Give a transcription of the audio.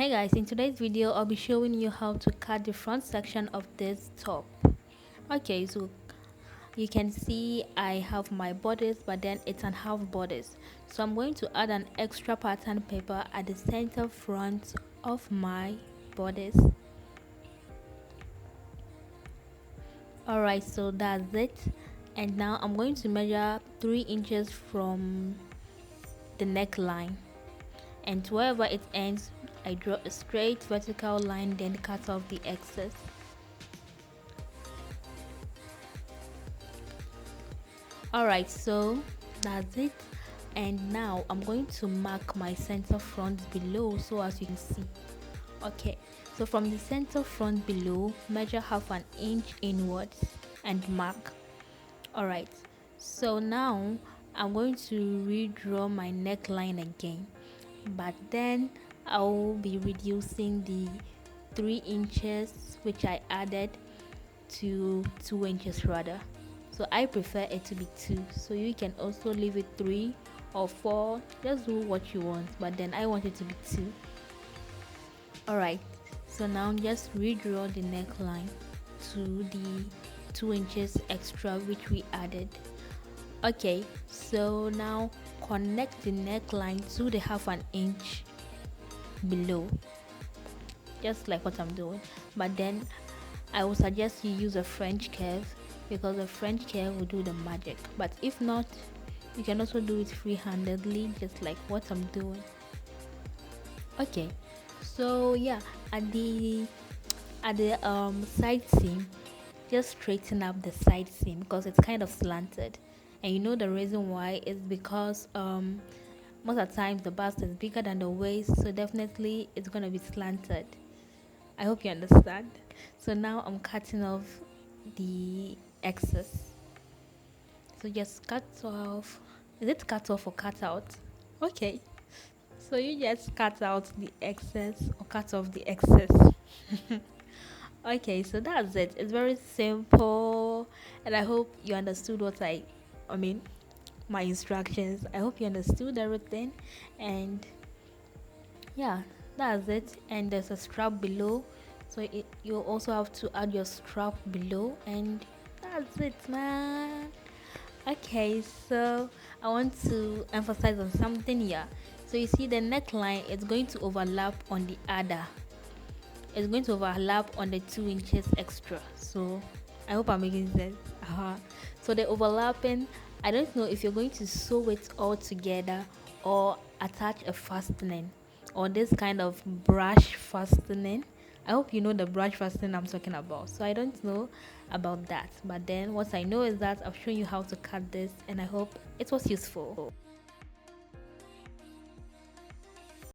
Hey guys, in today's video I'll be showing you how to cut the front section of this top. Okay, so you can see I have my bodice, but then it's an half bodice, so I'm going to add an extra pattern paper at the center front of my bodice. Alright, so that's it, and now I'm going to measure 3 inches from the neckline, and wherever it ends I draw a straight vertical line, then cut off the excess. Alright, so that's it, and now I'm going to mark my center front below, so as you can see. Okay, so from the center front below, measure half an inch inwards and mark. Alright, so now I'm going to redraw my neckline again, but then I'll be reducing the 3 inches which I added to 2 inches rather. So I prefer it to be 2, so you can also leave it 3 or 4, just do what you want, but then I want it to be 2. Alright, so now just redraw the neckline to the 2 inches extra which we added. Okay, so now connect the neckline to the half an inch below, just like what I'm doing, but then I would suggest you use a French curve, because a French curve will do the magic, but if not, you can also do it free-handedly, just like what I'm doing. Okay, so yeah, at the side seam, just straighten up the side seam because it's kind of slanted, and you know the reason why is because most of the times the bust is bigger than the waist, so definitely it's going to be slanted. I hope you understand. So now I'm cutting off the excess, so just cut off. Is it cut off or cut out? Okay, so you just cut out the excess or cut off the excess. Okay, so that's it. It's very simple, and I hope you understood what I mean my instructions. I hope you understood everything, and yeah, that's it. And there's a strap below, so you also have to add your strap below, and that's it, man. Okay, so I want to emphasize on something here. So you see the neckline is going to overlap on the other, it's going to overlap on the 2 inches extra. So I hope I'm making sense. So the overlapping, I don't know if you're going to sew it all together or attach a fastening or this kind of brush fastening. I hope you know the brush fastening I'm talking about. So I don't know about that, but then what I know is that I've shown you how to cut this, and I hope it was useful.